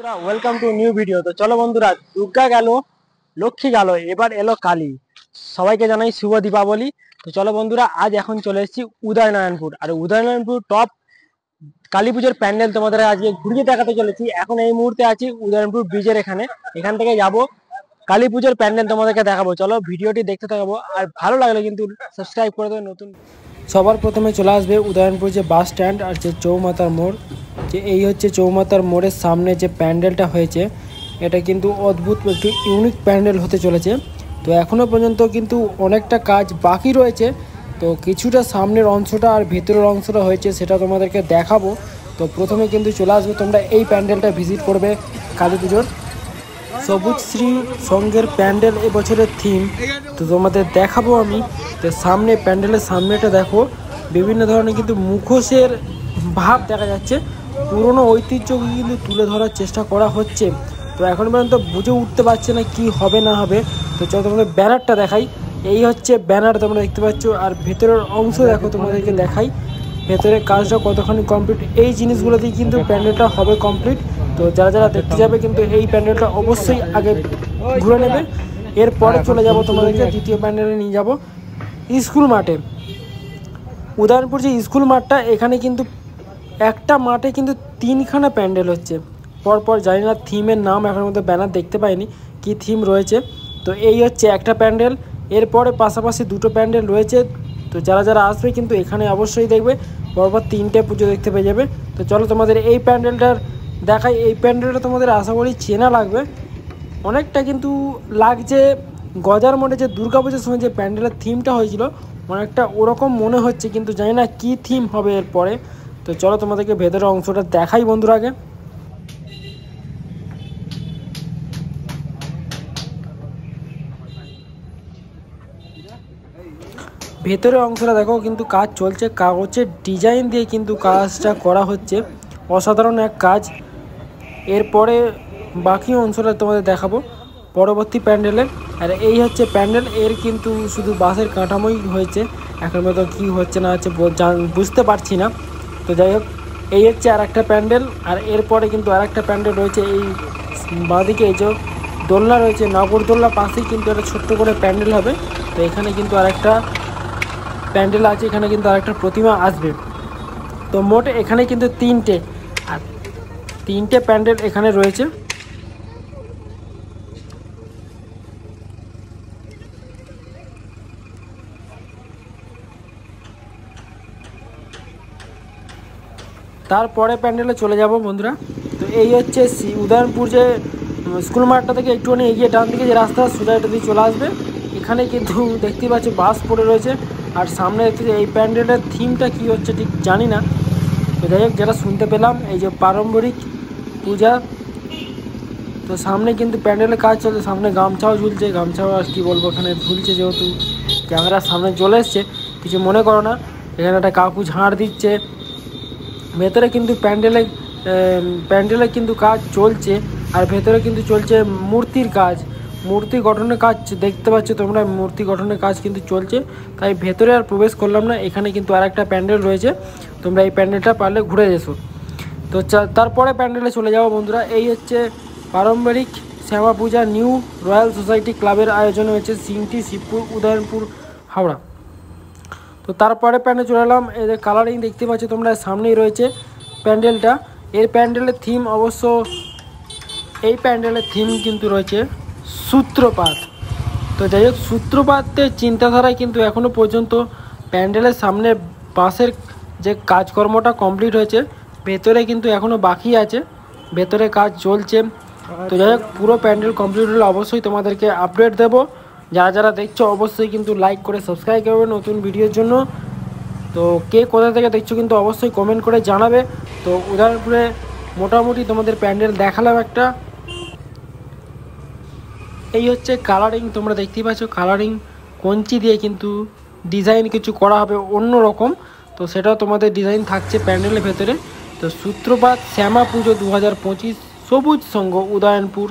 বন্ধুরা welcome to new video. তো চলো বন্ধুরা, দুর্গা গেল, লক্ষ্মী গেল, এবার এলো কালী। সবাইকে জানাই শুভ দীপাবলি। তো চলো বন্ধুরা, আজ এখন চলে এসেছি উদয়নারায়ণপুর, আর উদয়নারায়ণপুর টপ কালী পুজোর প্যান্ডেল তোমাদের আজকে ঘুরিয়ে দেখাতে চলেছি। এখন এই মুহূর্তে আছি উদয়নারায়ণপুর ব্রিজের এখান থেকে যাব কালী পুজোর প্যান্ডেল তোমাদেরকে দেখাবো। চলো ভিডিওটি দেখতে থাকবো, আর ভালো লাগলে কিন্তু সাবস্ক্রাইব করে দেবে। নতুন সবার প্রথমে চলে আসবে উদয়নারায়ণপুর যে বাস স্ট্যান্ড আর যে চৌমাতার মোড়, যে এই হচ্ছে চৌমাতার মোড়ের সামনে যে প্যান্ডেলটা হয়েছে, এটা কিন্তু অদ্ভুত একটু ইউনিক প্যান্ডেল হতে চলেছে। তো এখনও পর্যন্ত কিন্তু অনেকটা কাজ বাকি রয়েছে। তো কিছুটা সামনের অংশটা আর ভেতরের অংশটা হয়েছে, সেটা তোমাদেরকে দেখাবো। তো প্রথমে কিন্তু চলে আসবে, তোমরা এই প্যান্ডেলটা ভিজিট করবে কালী পুজোর। সবুজ শ্রী সঙ্গের প্যান্ডেল এবছরের থিম, তো তোমাদের দেখাবো আমি। তো সামনে প্যান্ডেলের সামনেটা দেখো, বিভিন্ন ধরনের কিন্তু মুখোশের ভাব দেখা যাচ্ছে। পুরনো ঐতিহ্যকে কিন্তু তুলে ধরার চেষ্টা করা হচ্ছে। তো এখন পর্যন্ত বুঝে উঠতে পারছে না কি হবে না হবে। তো চলো তোমাদের ব্যানারটা দেখাই। এই হচ্ছে ব্যানার, তোমরা দেখতে পাচ্ছ। আর ভেতরের অংশ দেখো, তোমাদেরকে দেখাই ভেতরের কাজটা কতখানি কমপ্লিট। এই জিনিসগুলোতেই কিন্তু প্যান্ডেলটা হবে কমপ্লিট। তো যারা যারা দেখতে যাবে কিন্তু এই প্যান্ডেলটা অবশ্যই আগে ঘুরে নেবে। এরপরে চলে যাব তোমাদেরকে দ্বিতীয় প্যান্ডেলে নিয়ে যাব স্কুল মাঠে। উদয়নারায়ণপুর যে স্কুল মাঠটা, এখানে কিন্তু একটা মাঠে কিন্তু তিনখানা প্যান্ডেল হচ্ছে পরপর। জানি না থিমের নাম, এখনের মধ্যে ব্যানার দেখতে পাইনি কি থিম রয়েছে। তো এই হচ্ছে একটা প্যান্ডেল, এরপরে পাশাপাশি দুটো প্যান্ডেল রয়েছে। তো যারা যারা আসবে কিন্তু এখানে অবশ্যই দেখবে, পরপর তিনটে পুজো দেখতে পেয়ে যাবে। তো চলো তোমাদের এই প্যান্ডেলটার দেখাই। এই প্যান্ডেলটা তোমাদের আশা করি চেনা লাগবে, অনেকটা কিন্তু লাগছে গজার মোড়ে যে দুর্গাপুজোর সময় যে প্যান্ডেলের থিমটা হয়েছিল, অনেকটা ওরকম মনে হচ্ছে, কিন্তু জানি না কী থিম হবে এরপরে। তো চলো তোমাদেরকে ভেতরের অংশটা দেখাই বন্ধুরা আগে। ভেতরের অংশটা দেখো, কিন্তু কাজ চলছে, কাগজের ডিজাইন দিয়ে কিন্তু কাজটা করা হচ্ছে, অসাধারণ এক কাজ। এরপরে বাকি অংশটা তোমাদের দেখাবো পরবর্তী প্যান্ডেলের। আর এই হচ্ছে প্যান্ডেল, এর কিন্তু শুধু বাঁশের কাঠামোই হয়েছে, এখন মতো কী হচ্ছে না হচ্ছে বুঝতে পারছি না। তো যাই হোক, এই হচ্ছে আর একটা প্যান্ডেল। আর এরপরে কিন্তু আর একটা প্যান্ডেল রয়েছে এই বাঁদিকে, এই যে দোলনা রয়েছে, নাগরদোলনা পাশেই কিন্তু একটা ছোট্ট করে প্যান্ডেল হবে। তো এখানে কিন্তু আর একটা প্যান্ডেল আছে, এখানে কিন্তু আর একটা প্রতিমা আসবে। তো মোট এখানে কিন্তু তিনটে প্যান্ডেল এখানে রয়েছে। তারপরে প্যান্ডেলে চলে যাব বন্ধুরা। তো এই হচ্ছে উদয়নারায়ণপুর যে স্কুল মাঠটা থেকে একটুখানি এগিয়ে ডান দিকে যে রাস্তা, সোজা এটা দিয়ে চলে আসবে। এখানে কিন্তু দেখতেই পাচ্ছি বাস পড়ে রয়েছে। আর সামনে দেখতে এই প্যান্ডেলের থিমটা কী হচ্ছে ঠিক জানি না। তো যাই হোক, যেটা শুনতে পেলাম এই যে পারম্পরিক পূজা। তো সামনে কিন্তু প্যান্ডেলের কাজ চলছে, সামনে গামছাও ঝুলছে, গামছাও আর কী বলবো, এখানে ঝুলছে, যেহেতু ক্যামেরার সামনে চলে এসছে কিছু মনে করো না। এখানে একটা কাকু ঝাড় দিচ্ছে। ভেতরে কিন্তু প্যান্ডেলে কিন্তু কাজ চলছে, আর ভেতরে কিন্তু চলছে মূর্তির কাজ, মূর্তি গঠনের কাজ দেখতে পাচ্ছ তোমরা। মূর্তি গঠনের কাজ কিন্তু চলছে, তাই ভেতরে আর প্রবেশ করলাম না। এখানে কিন্তু আর একটা প্যান্ডেল রয়েছে, তোমরা এই প্যান্ডেলটা পারলে ঘুরে এসো। তো তারপরে প্যান্ডেলে চলে যাবো বন্ধুরা। এই হচ্ছে পারম্পরিক শ্যামা পূজা নিউ রয়্যাল সোসাইটি ক্লাবের আয়োজনে হয়েছে সিংটি, শিবপুর, উদয়নারায়ণপুর, হাওড়া। তো তারপরে প্যান্ডেল চলে এলাম, এদের কালারিং দেখতে পাচ্ছ তোমরা, সামনেই রয়েছে প্যান্ডেলটা। এর প্যান্ডেলের থিম অবশ্য, এই প্যান্ডেলের থিম কিন্তু রয়েছে সূত্রপাত। তো যাই হোক, সূত্রপাতের চিন্তাধারায় কিন্তু এখনও পর্যন্ত প্যান্ডেলের সামনে বাসের যে কাজকর্মটা কমপ্লিট হয়েছে, ভেতরে কিন্তু এখনও বাকি আছে, ভেতরে কাজ চলছে। তো যাই হোক, পুরো প্যান্ডেল কমপ্লিট হলে অবশ্যই তোমাদেরকে আপডেট দেবো। যারা যারা দেখছো অবশ্যই কিন্তু লাইক করে সাবস্ক্রাইব করবে নতুন ভিডিওর জন্য। তো কে কোথা থেকে দেখছো কিন্তু অবশ্যই কমেন্ট করে জানাবে। তো উদয়নারায়ণপুরে মোটামুটি তোমাদের প্যান্ডেল দেখালাম একটা। এই হচ্ছে কালারিং, তোমরা দেখতেই পাচ্ছ কালারিং কঞ্চি দিয়ে কিন্তু ডিজাইন কিছু করা হবে অন্য রকম। তো সেটাও তোমাদের ডিজাইন থাকছে প্যান্ডেলের ভেতরে। তো সূত্রপাত শ্যামা পুজো 2025 সবুজ সংঘ উদয়নারায়ণপুর